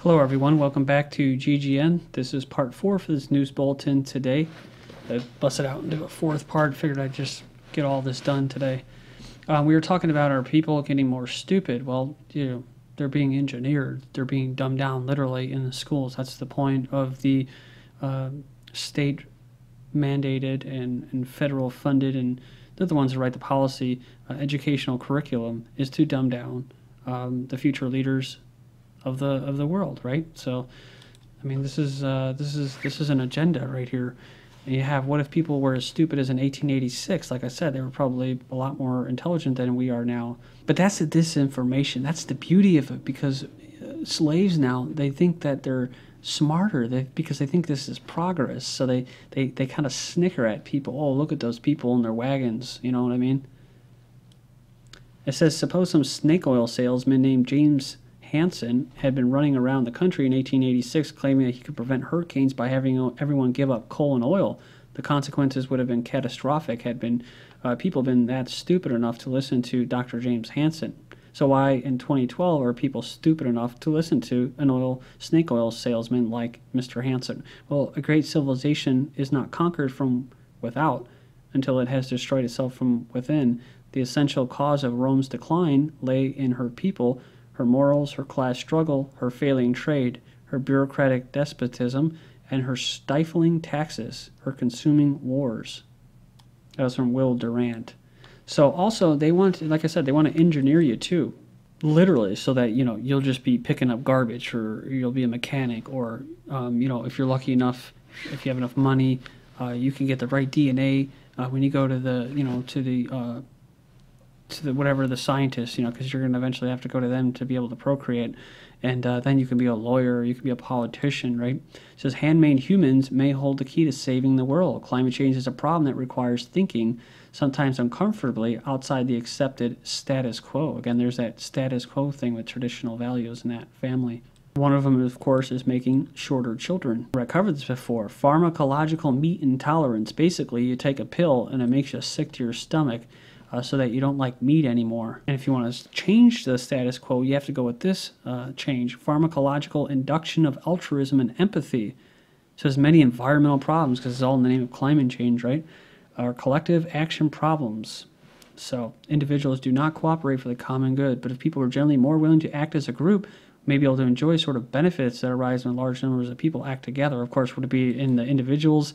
Hello everyone, welcome back to GGN. This is part 4 for this news bulletin today. I busted out into a fourth part, figured I'd just get all this done today. We were talking about our people getting more stupid. Well, they're being engineered. They're being dumbed down literally in the schools. That's the point of the state mandated and federal funded, and they're the ones that write the policy, educational curriculum is to dumb down the future leaders of the world, right? So, I mean, this is an agenda right here. And you have, what if people were as stupid as in 1886? Like I said, they were probably a lot more intelligent than we are now. But that's the disinformation. That's the beauty of it, because slaves now, they think that they're smarter because they think this is progress. So they kind of snicker at people. Oh, look at those people in their wagons. You know what I mean? It says, suppose some snake oil salesman named James Hansen had been running around the country in 1886 claiming that he could prevent hurricanes by having everyone give up coal and oil. The consequences would have been catastrophic had people been that stupid enough to listen to Dr. James Hansen. So why in 2012 are people stupid enough to listen to an snake oil salesman like Mr. Hansen? Well, a great civilization is not conquered from without until it has destroyed itself from within. The essential cause of Rome's decline lay in her people, her morals, her class struggle, her failing trade, her bureaucratic despotism, and her stifling taxes, her consuming wars. That was from Will Durant. So also, they want, like I said, they want to engineer you too, literally, so that, you'll just be picking up garbage, or you'll be a mechanic, or, if you're lucky enough, if you have enough money, you can get the right DNA when you go to the whatever the scientists, because you're going to eventually have to go to them to be able to procreate. And then you can be a lawyer, you can be a politician, right? It says, handmade humans may hold the key to saving the world. Climate change is a problem that requires thinking, sometimes uncomfortably, outside the accepted status quo. Again, there's that status quo thing with traditional values in that family. One of them, of course, is making shorter children. I covered this before. Pharmacological meat intolerance. Basically, you take a pill and it makes you sick to your stomach, so that you don't like meat anymore. And if you want to change the status quo, you have to go with this change. Pharmacological induction of altruism and empathy. So there's many environmental problems, because it's all in the name of climate change, right? Or collective action problems. So individuals do not cooperate for the common good, but if people are generally more willing to act as a group, may be able to enjoy sort of benefits that arise when large numbers of people act together. Of course, would it be in the individuals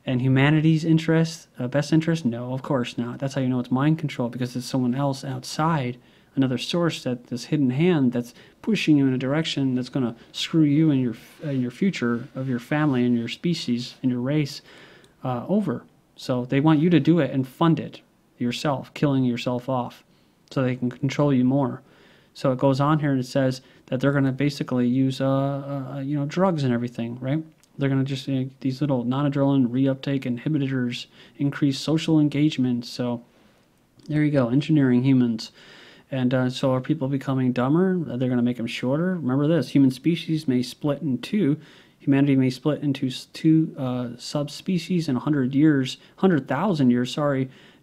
and humanity's interest, best interest? No, of course not. That's how you know it's mind control, because it's someone else outside, another source, that this hidden hand that's pushing you in a direction that's going to screw you and your future of your family and your species and your race over. So they want you to do it and fund it yourself, killing yourself off, so they can control you more. So it goes on here and it says that they're going to basically use drugs and everything, right? They're going to just, these little non-adrenaline reuptake inhibitors increase social engagement. So there you go, engineering humans. And so are people becoming dumber? They're going to make them shorter. Remember this, human species may split in two. Humanity may split into two subspecies in 100,000 years,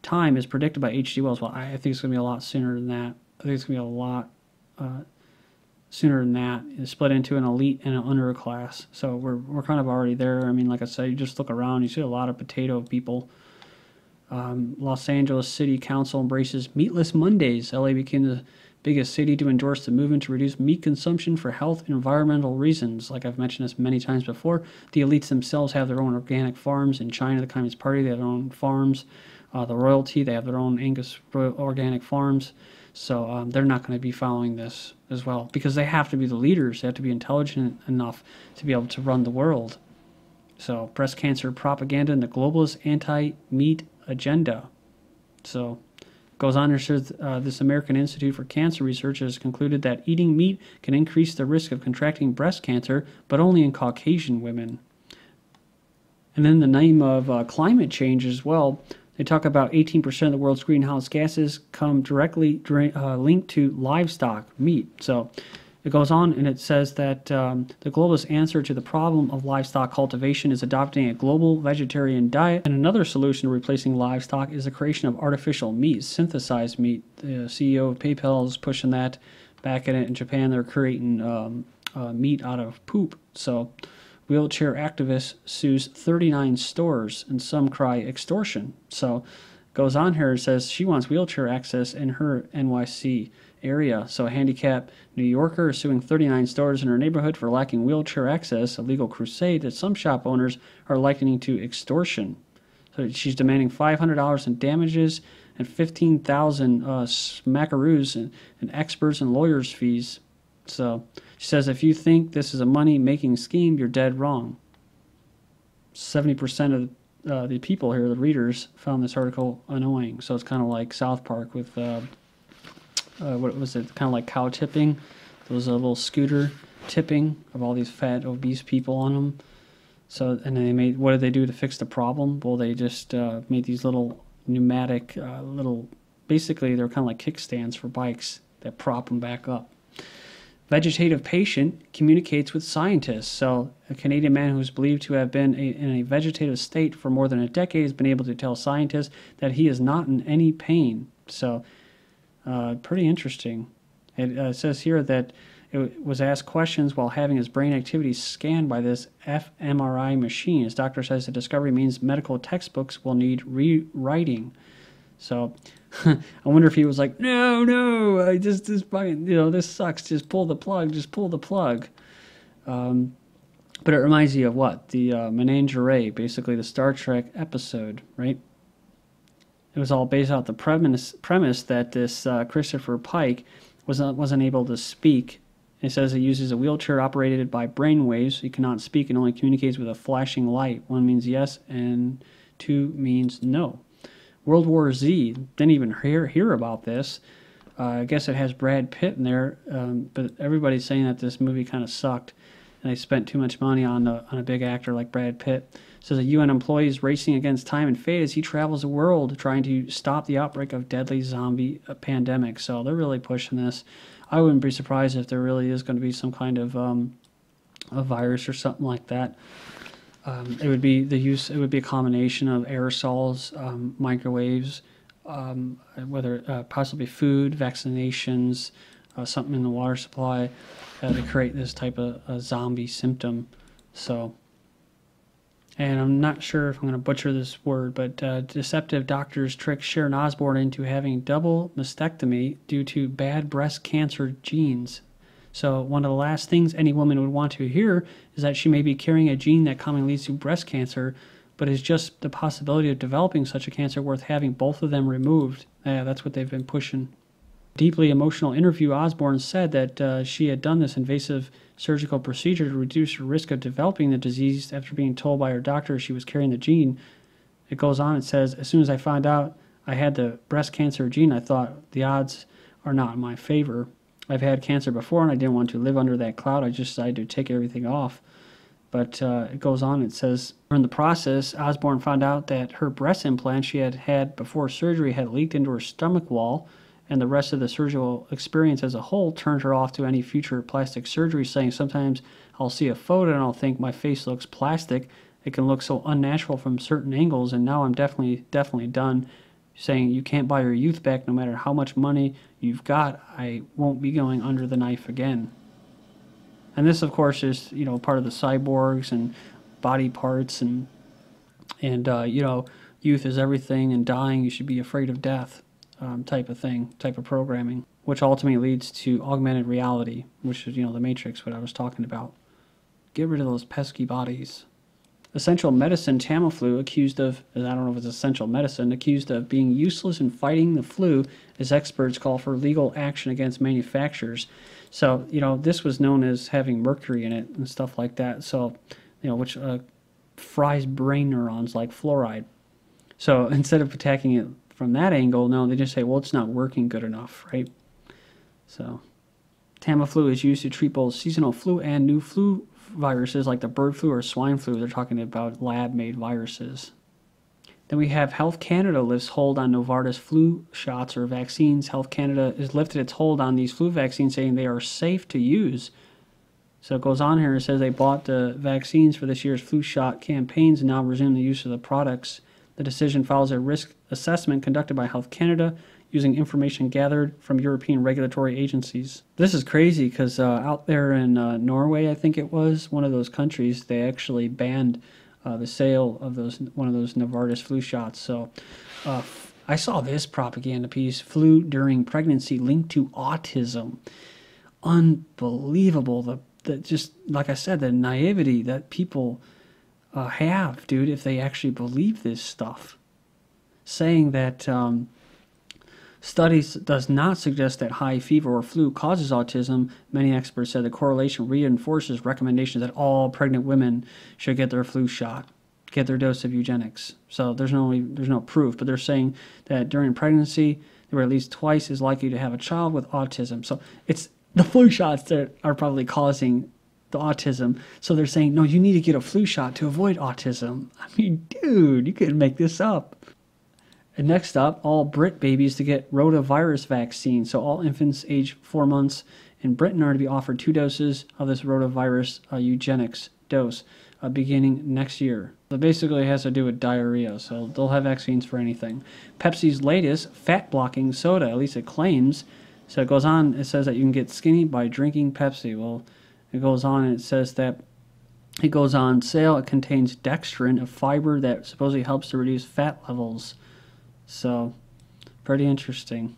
time is predicted by H.G. Wells. Well, I think it's going to be a lot sooner than that. I think it's going to be a lot sooner than that. Is split into an elite and an underclass. So we're kind of already there. I mean, like I said, you just look around, you see a lot of potato people. Los Angeles City Council embraces Meatless Mondays. LA became the biggest city to endorse the movement to reduce meat consumption for health and environmental reasons. Like I've mentioned this many times before, the elites themselves have their own organic farms. In China, the Communist Party, they have their own farms. The royalty, they have their own Angus organic farms. So they're not going to be following this as well, because they have to be the leaders. They have to be intelligent enough to be able to run the world. So breast cancer propaganda and the globalist anti-meat agenda. So goes on, says this American Institute for Cancer Research has concluded that eating meat can increase the risk of contracting breast cancer, but only in Caucasian women. And in the name of climate change as well, they talk about 18% of the world's greenhouse gases come directly linked to livestock meat. So it goes on and it says that the globalist answer to the problem of livestock cultivation is adopting a global vegetarian diet. And another solution to replacing livestock is the creation of artificial meat, synthesized meat. The CEO of PayPal is pushing that back in it. In Japan, they're creating meat out of poop. So wheelchair activist sues 39 stores, and some cry extortion. So goes on here, it says she wants wheelchair access in her NYC area. So a handicapped New Yorker is suing 39 stores in her neighborhood for lacking wheelchair access, a legal crusade that some shop owners are likening to extortion. So she's demanding $500 in damages and 15,000 smackaroos and experts and lawyers' fees. So she says, if you think this is a money-making scheme, you're dead wrong. 70% of the people here, the readers, found this article annoying. So it's kind of like South Park with, what was it, kind of like cow tipping. There was a little scooter tipping of all these fat, obese people on them. So, and then they made, what did they do to fix the problem? Well, they just made these little pneumatic, basically they're kind of like kickstands for bikes that prop them back up. Vegetative patient communicates with scientists. So a Canadian man who's believed to have been in a vegetative state for more than a decade has been able to tell scientists that he is not in any pain. So pretty interesting. It says here that it was asked questions while having his brain activity scanned by this fMRI machine. His doctor says the discovery means medical textbooks will need rewriting. So I wonder if he was like, no, I just fucking, this sucks. Just pull the plug. But it reminds you of what? The Menagerie, basically the Star Trek episode, right? It was all based off the premise that this Christopher Pike wasn't able to speak. It says it uses a wheelchair operated by brain waves. He cannot speak and only communicates with a flashing light. 1 means yes and 2 means no. World War Z, didn't even hear about this. I guess it has Brad Pitt in there, but everybody's saying that this movie kind of sucked, and they spent too much money on a big actor like Brad Pitt. It says a UN employee is racing against time and fate as he travels the world trying to stop the outbreak of deadly zombie pandemic. So they're really pushing this. I wouldn't be surprised if there really is going to be some kind of a virus or something like that. It would be a combination of aerosols, microwaves, whether possibly food, vaccinations, something in the water supply to create this type of zombie symptom. So, and I'm not sure if I'm going to butcher this word, but deceptive doctors trick Sharon Osbourne into having double mastectomy due to bad breast cancer genes. So one of the last things any woman would want to hear is that she may be carrying a gene that commonly leads to breast cancer, but is just the possibility of developing such a cancer worth having both of them removed. Yeah, that's what they've been pushing. Deeply emotional interview, Osbourne said that she had done this invasive surgical procedure to reduce her risk of developing the disease after being told by her doctor she was carrying the gene. It goes on, it says, as soon as I found out I had the breast cancer gene, I thought the odds are not in my favor. I've had cancer before, and I didn't want to live under that cloud. I just decided to take everything off. But it goes on. It says, in the process, Osbourne found out that her breast implant she had had before surgery had leaked into her stomach wall, and the rest of the surgical experience as a whole turned her off to any future plastic surgery, saying, sometimes I'll see a photo and I'll think my face looks plastic. It can look so unnatural from certain angles, and now I'm definitely done. Saying you can't buy your youth back no matter how much money you've got. I won't be going under the knife again. And this, of course, is part of the cyborgs and body parts and youth is everything and dying. You should be afraid of death, type of programming, which ultimately leads to augmented reality, which is the Matrix, what I was talking about. Get rid of those pesky bodies. Essential medicine Tamiflu, accused of being useless in fighting the flu, as experts call for legal action against manufacturers. So, this was known as having mercury in it and stuff like that. So, which fries brain neurons like fluoride. So instead of attacking it from that angle, no, they just say, well, it's not working good enough, right? So Tamiflu is used to treat both seasonal flu and new flu viruses like the bird flu or swine flu. They're talking about lab-made viruses. Then we have Health Canada lifts hold on Novartis flu shots or vaccines. Health Canada has lifted its hold on these flu vaccines, saying they are safe to use. So it goes on here. It says they bought the vaccines for this year's flu shot campaigns and now resume the use of the products. The decision follows a risk assessment conducted by Health Canada using information gathered from European regulatory agencies. This is crazy because out there in Norway, I think it was, one of those countries, they actually banned the sale of one of those Novartis flu shots. So I saw this propaganda piece, flu during pregnancy linked to autism. Unbelievable. The just, like I said, the naivety that people have, dude, if they actually believe this stuff. Saying that studies does not suggest that high fever or flu causes autism. Many experts said the correlation reinforces recommendations that all pregnant women should get their flu shot, get their dose of eugenics. So there's no proof, but they're saying that during pregnancy they were at least twice as likely to have a child with autism. So it's the flu shots that are probably causing the autism. So they're saying, no, you need to get a flu shot to avoid autism. I mean, dude, you could make this up. And next up, all Brit babies to get rotavirus vaccine. So all infants age 4 months in Britain are to be offered 2 doses of this rotavirus eugenics dose beginning next year. So basically it has to do with diarrhea, so they'll have vaccines for anything. Pepsi's latest fat-blocking soda, at least it claims. So it goes on, it says that you can get skinny by drinking Pepsi. Well, it goes on and it says that it goes on sale. It contains dextrin, a fiber that supposedly helps to reduce fat levels. So, pretty interesting.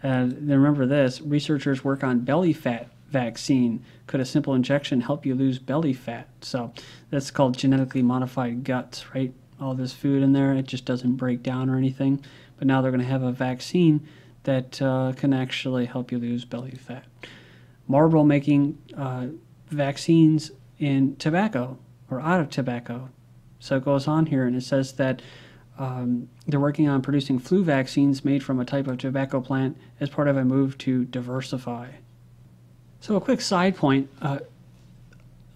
And then remember this, researchers work on belly fat vaccine. Could a simple injection help you lose belly fat? So, that's called genetically modified guts, right? All this food in there, it just doesn't break down or anything. But now they're going to have a vaccine that can actually help you lose belly fat. Marlboro making vaccines in tobacco, or out of tobacco. So it goes on here and it says that they're working on producing flu vaccines made from a type of tobacco plant as part of a move to diversify. So a quick side point,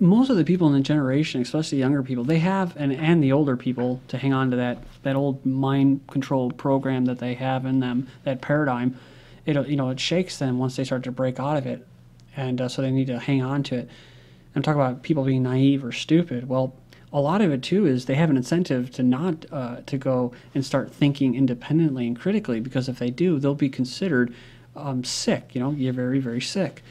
most of the people in the generation, especially younger people, they have, and the older people, to hang on to that old mind control program that they have in them, that paradigm, it shakes them once they start to break out of it. And so they need to hang on to it. And talk about people being naive or stupid. Well, a lot of it too is they have an incentive to not to go and start thinking independently and critically, because if they do, they'll be considered sick. You're very, very sick.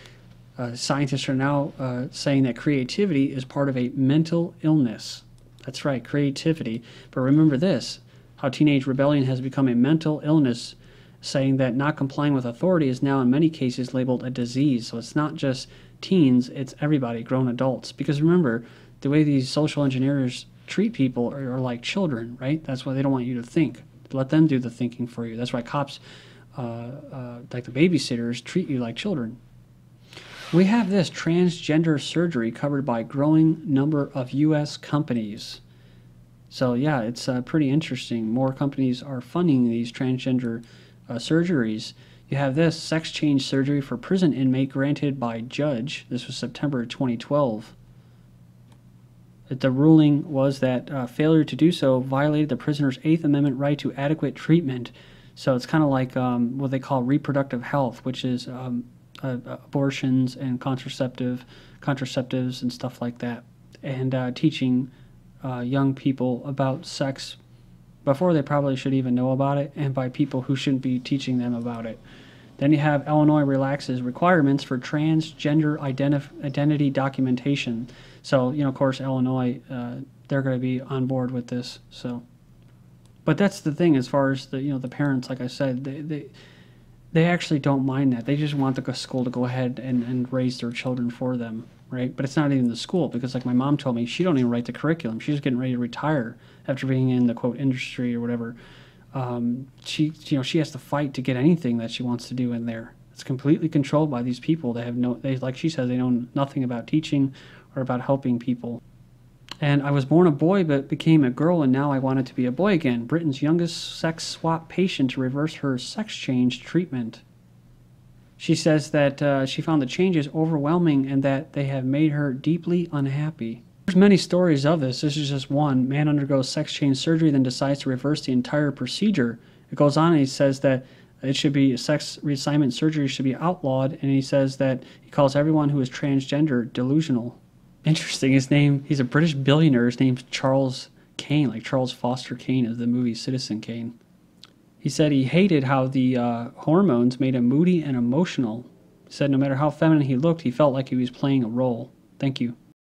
Scientists are now saying that creativity is part of a mental illness. That's right, creativity. But remember this, how teenage rebellion has become a mental illness, saying that not complying with authority is now in many cases labeled a disease. So it's not just teens, it's everybody, grown adults. Because remember, the way these social engineers treat people are like children, right? That's why they don't want you to think. Let them do the thinking for you. That's why cops, like the babysitters, treat you like children. We have this transgender surgery covered by growing number of U.S. companies. So yeah, it's pretty interesting. More companies are funding these transgender surgeries. You have this sex change surgery for prison inmate granted by judge. This was September 2012. The ruling was that failure to do so violated the prisoner's Eighth Amendment right to adequate treatment. So it's kind of like what they call reproductive health, which is abortions and contraceptives and stuff like that, and teaching young people about sex before they probably should even know about it, and by people who shouldn't be teaching them about it. Then you have Illinois relaxes requirements for transgender identity documentation. So, of course, Illinois, they're going to be on board with this. So, but that's the thing as far as the parents, like I said, they actually don't mind that. They just want the school to go ahead and raise their children for them, right? But it's not even the school, because like my mom told me, she don't even write the curriculum. She's getting ready to retire after being in the quote industry or whatever. She has to fight to get anything that she wants to do in there. It's completely controlled by these people. They have like she says, they know nothing about teaching or about helping people. And I was born a boy but became a girl, and now I wanted to be a boy again. Britain's youngest sex swap patient to reverse her sex change treatment. She says that she found the changes overwhelming and that they have made her deeply unhappy. There's many stories of this. This is just one. Man undergoes sex change surgery, then decides to reverse the entire procedure. It goes on and he says that it should be sex reassignment surgery should be outlawed, and he says that he calls everyone who is transgender delusional. Interesting. He's a British billionaire. His name's Charles Kane, like Charles Foster Kane of the movie Citizen Kane. He said he hated how the hormones made him moody and emotional. He said no matter how feminine he looked, he felt like he was playing a role. Thank you.